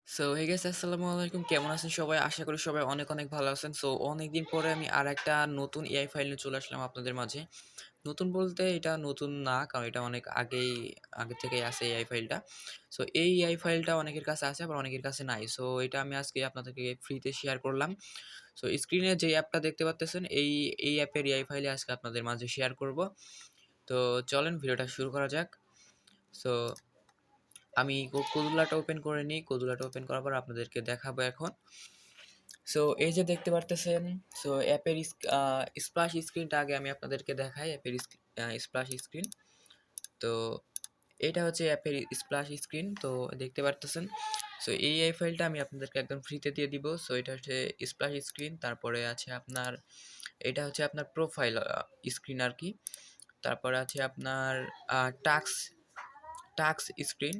So hey guys, আসসালামু আলাইকুম। কেমন আছেন সবাই? আশা করি সবাই অনেক অনেক ভালো আছেন। সো অনেকদিন পরে আমি আরেকটা নতুন এআই ফাইল নিয়ে চলে আসলাম আপনাদের মাঝে। নতুন বলতে এটা নতুন না, কারণ এটা অনেক আগে থেকেই আছে এআই ফাইলটা। সো এই এআই ফাইলটা অনেকের কাছে আছে, আবার অনেকের কাছে নাই। সো এটা আমি আজকে আপনাদেরকে ফ্রিতে শেয়ার করলাম। সো স্ক্রিনে যে অ্যাপটা দেখতে পাচ্তেছেন, এই অ্যাপের এআই ফাইলে আজকে আপনাদের মাঝে শেয়ার করব। তো চলেন ভিডিওটা শুরু করা যাক। সো আমি কোদুলাটা ওপেন করে নিই। কোদুলাটা ওপেন করার পর আপনাদেরকে দেখাবো এখন। সো এই যে দেখতে পারতেছেন, সো অ্যাপের স্প্লাশ স্ক্রিনটা আগে আমি আপনাদেরকে দেখাই। অ্যাপের স্প্লাশ স্ক্রিন। তো এটা হচ্ছে অ্যাপের স্প্লাশ স্ক্রিন। তো দেখতে পারতেছেন, সো এই ফাইলটা আমি আপনাদেরকে একদম ফ্রিতে দিয়ে দিব। সো এটা হচ্ছে স্প্লাশ স্ক্রিন। তারপরে আছে আপনার, এটা হচ্ছে আপনার প্রোফাইল স্ক্রিন আর কি। তারপরে আছে আপনার টাক্স টাক্স স্ক্রিন।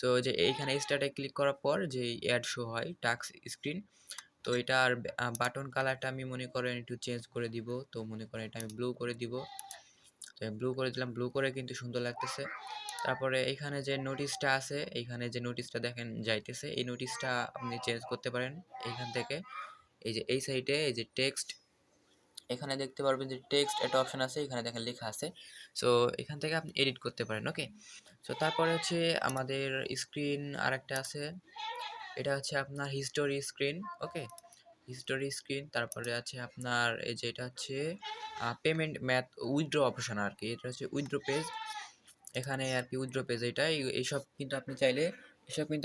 সো যে এইখানে স্টার্টে ক্লিক করার পর যে অ্যাড শো হয় টাক্স স্ক্রিন। তো এটার বাটন কালারটা আমি মনে করেন একটু চেঞ্জ করে দিব। তো মনে করেন এটা আমি ব্লু করে দিব। তো ব্লু করে দিলাম, ব্লু করে কিন্তু সুন্দর লাগতেছে। তারপরে এখানে যে নোটিশটা আছে, এইখানে যে নোটিশটা দেখেন যাইতেছে, এই নোটিশটা আপনি চেঞ্জ করতে পারেন এইখান থেকে। এই যে এই সাইডে এই যে টেক্সট, এখানে দেখতে পারবেন যে টেক্সট একটা অপশন আছে, এখানে দেখেন লেখা আছে। সো এখান থেকে আপনি এডিট করতে পারেন। ওকে। সো তারপরে হচ্ছে আমাদের স্ক্রিন আরেকটা আছে, এটা হচ্ছে আপনার হিস্টোরি স্ক্রিন। ওকে, হিস্টোরি স্ক্রিন। তারপরে আছে আপনার এই যে এটা হচ্ছে পেমেন্ট ম্যাথ উইথড্র অপশন আর কি। এটা হচ্ছে উইথড্র পেজ, এখানে আর কি উইথড্র পেজ এটা। এইসব কিন্তু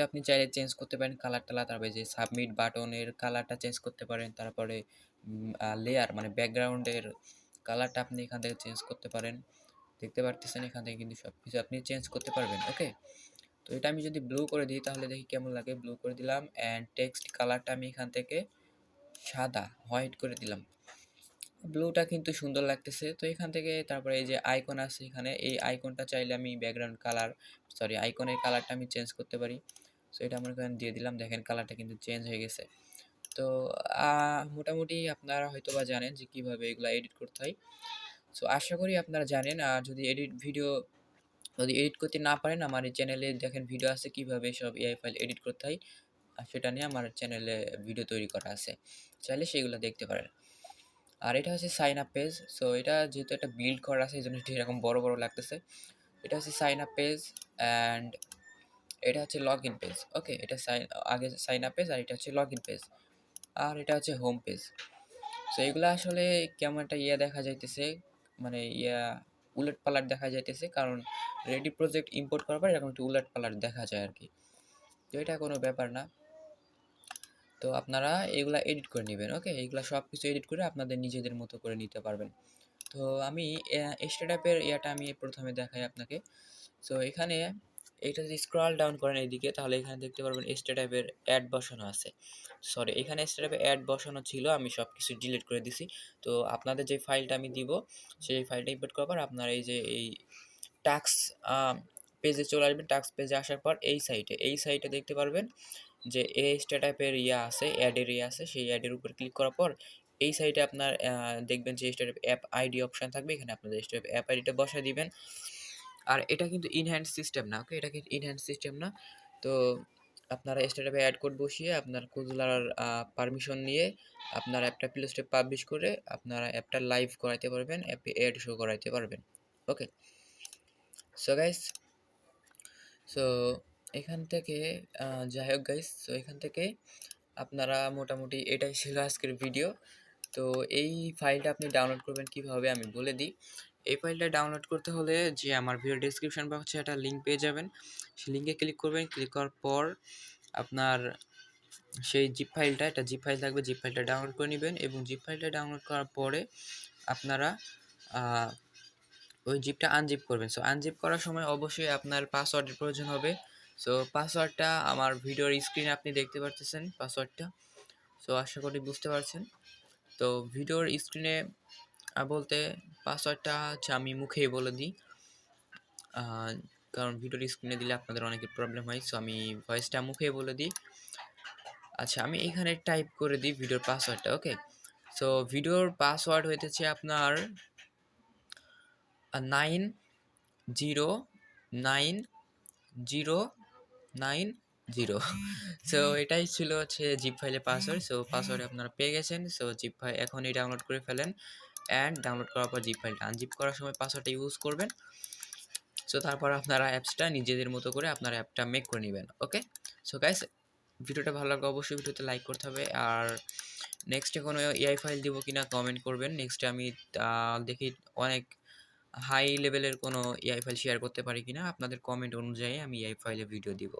আপনি চাইলে চেঞ্জ করতে পারেন কালার টালার। তারপরে যে সাবমিট বাটনের কালারটা চেঞ্জ করতে পারেন। তারপরে লেয়ার মানে ব্যাকগ্রাউন্ডের কালারটা আপনি এখান থেকে চেঞ্জ করতে পারেন। দেখতে পারতেছেন এখান থেকে কিন্তু সব কিছু আপনি চেঞ্জ করতে পারবেন। ওকে। তো এটা আমি যদি ব্লু করে দিই তাহলে দেখি কেমন লাগে। ব্লু করে দিলাম, অ্যান্ড টেক্সট কালারটা আমি এখান থেকে সাদা হোয়াইট করে দিলাম। ব্লুটা কিন্তু সুন্দর লাগতেছে। তো এখান থেকে তারপরে এই যে আইকন আছে এখানে, এই আইকনটা চাইলে আমি ব্যাকগ্রাউন্ড কালার, সরি আইকনের কালারটা আমি চেঞ্জ করতে পারি। সো এটা আমার এখানে দিয়ে দিলাম, দেখেন কালারটা কিন্তু চেঞ্জ হয়ে গেছে। তো মোটামুটি আপনারা হয়তো বা জানেন যে কীভাবে এগুলো এডিট করতে হয়। সো আশা করি আপনারা জানেন। আর যদি এডিট করতে না পারেন, আমার এই চ্যানেলে দেখেন ভিডিও আছে কীভাবে সব এআই ফাইল এডিট করতে হয়। আর সেটা নিয়ে আমার চ্যানেলে ভিডিও তৈরি করা আছে, চাইলে সেগুলো দেখতে পারেন। আর এটা হচ্ছে সাইন আপ পেজ। সো এটা যেহেতু একটা বিল্ড করা আছে, এই জন্য এরকম বড় বড় লাগতেছে। এটা হচ্ছে সাইন আপ পেজ, অ্যান্ড এটা হচ্ছে লগ ইন পেজ। ওকে, এটা আগে সাইন আপ পেজ, আর এটা হচ্ছে লগ ইন পেজ, আর এটা হচ্ছে হোম পেজ। সো এগুলো আসলে কেমন একটা দেখা যাইতেছে, মানে উলট পালট দেখা যাইতেছে, কারণ রেডি প্রজেক্ট ইম্পোর্ট করার পর এরকম একটু উলট পালট দেখা যায় আর কি। তো এটা কোনো ব্যাপার না। তো আপনারা এগুলা এডিট করে নেবেন। ওকে, এগুলা সব কিছু এডিট করে আপনাদের নিজেদের মতো করে নিতে পারবেন। তো আমি স্টার্টআপের আমি প্রথমে দেখাই আপনাকে। সো এখানে এটা যদি স্ক্রল ডাউন করেন এইদিকে, তাহলে এখানে দেখতে পারবেন স্টার্টআপের অ্যাড বসানো আছে। সরি, এখানে স্টার্টআপে অ্যাড বসানো ছিল, আমি সব কিছু ডিলিট করে দিছি। তো আপনাদের যে ফাইলটা আমি দিব, সেই ফাইলটা ইম্পোর্ট করার পর আপনারা এই যে এই টাস্ক পেজে চলে আসবেন। টাস্ক পেজে আসার পর এই সাইটে দেখতে পারবেন যে এই স্টার্টআপের আছে, অ্যাডের আছে। সেই অ্যাডের উপর ক্লিক করার পর এই সাইটে আপনার দেখবেন যে স্টার্টআপ অ্যাপ আইডি অপশন থাকবে, এখানে আপনাদের স্টার্টআপ অ্যাপ আইডিটা বসায় দিবেন। আর এটা কিন্তু ইনহ্যান্ড সিস্টেম না। ওকে, এটা কিন্তু ইনহ্যান্ড সিস্টেম না। তো আপনারা স্টার্টআপে অ্যাড কোড বসিয়ে আপনার কোজলার পারমিশন নিয়ে আপনার অ্যাপটা প্লে স্টোরে পাবলিশ করে আপনারা অ্যাপটা লাইভ করাইতে পারবেন, অ্যাপে অ্যাড শো করাইতে পারবেন। ওকে। সো গাইস, সো এখান থেকে যাই হোক গাইস, সো এখান থেকে আপনারা মোটামুটি এটাই ছিল আজকের ভিডিও। তো এই ফাইলটা আপনি ডাউনলোড করবেন কিভাবে আমি বলে দিই। এই ফাইলটা ডাউনলোড করতে হলে যে আমার ভিডিও ডেসক্রিপশন বক্সে একটা লিঙ্ক পেয়ে যাবেন, সেই লিঙ্কে ক্লিক করবেন। ক্লিক করার পর আপনার সেই জিপ ফাইলটা, একটা জিপ ফাইল থাকবে, জিপ ফাইলটা ডাউনলোড করে নেবেন। এবং জিপ ফাইলটা ডাউনলোড করার পরে আপনারা ওই জিপটা আনজিপ করবেন। সো আনজিপ করার সময় অবশ্যই আপনার পাসওয়ার্ডের প্রয়োজন হবে। সো পাসওয়ার্ডটা আমার ভিডিওর স্ক্রিনে আপনি দেখতে পারতেছেন পাসওয়ার্ডটা। সো আশা করি বুঝতে পারছেন। তো ভিডিওর স্ক্রিনে বলতে পাসওয়ার্ডটা হচ্ছে আমি মুখেই বলে দিই, কারণ ভিডিওর স্ক্রিনে দিলে আপনাদের অনেকের প্রবলেম হয়। সো আমি ভয়েসটা মুখেই বলে দিই। আচ্ছা, আমি এখানে টাইপ করে দিই ভিডিওর পাসওয়ার্ডটা। ওকে। সো ভিডিওর পাসওয়ার্ড হইতেছে আপনার 90909 0। সো এটাই ছিল হচ্ছে জিপ ফাইলের পাসওয়ার্ড। সো পাসওয়ার্ড আপনারা পেয়ে গেছেন। সো জিপ ফাইল এখনই ডাউনলোড করে ফেলেন অ্যান্ড ডাউনলোড করার পর জিপ ফাইলটা আনজিপ করার সময় পাসওয়ার্ডটা ইউজ করবেন। সো তারপর আপনারা অ্যাপসটা নিজেদের মতো করে আপনার অ্যাপটা মেক করে নিবেন। ওকে? সো গাইস, ভিডিওটা ভালো লাগলে অবশ্যই ভিডিওতে লাইক করতে হবে। আর নেক্সটে কোনো এআই ফাইল দিব কিনা কমেন্ট করবেন। নেক্সটে আমি দেখি অনেক হাই লেভেলের কোনো এআই ফাইল শেয়ার করতে পারি কিনা। আপনাদের কমেন্ট অনুযায়ী আমি এআই ফাইলের ভিডিও দিব।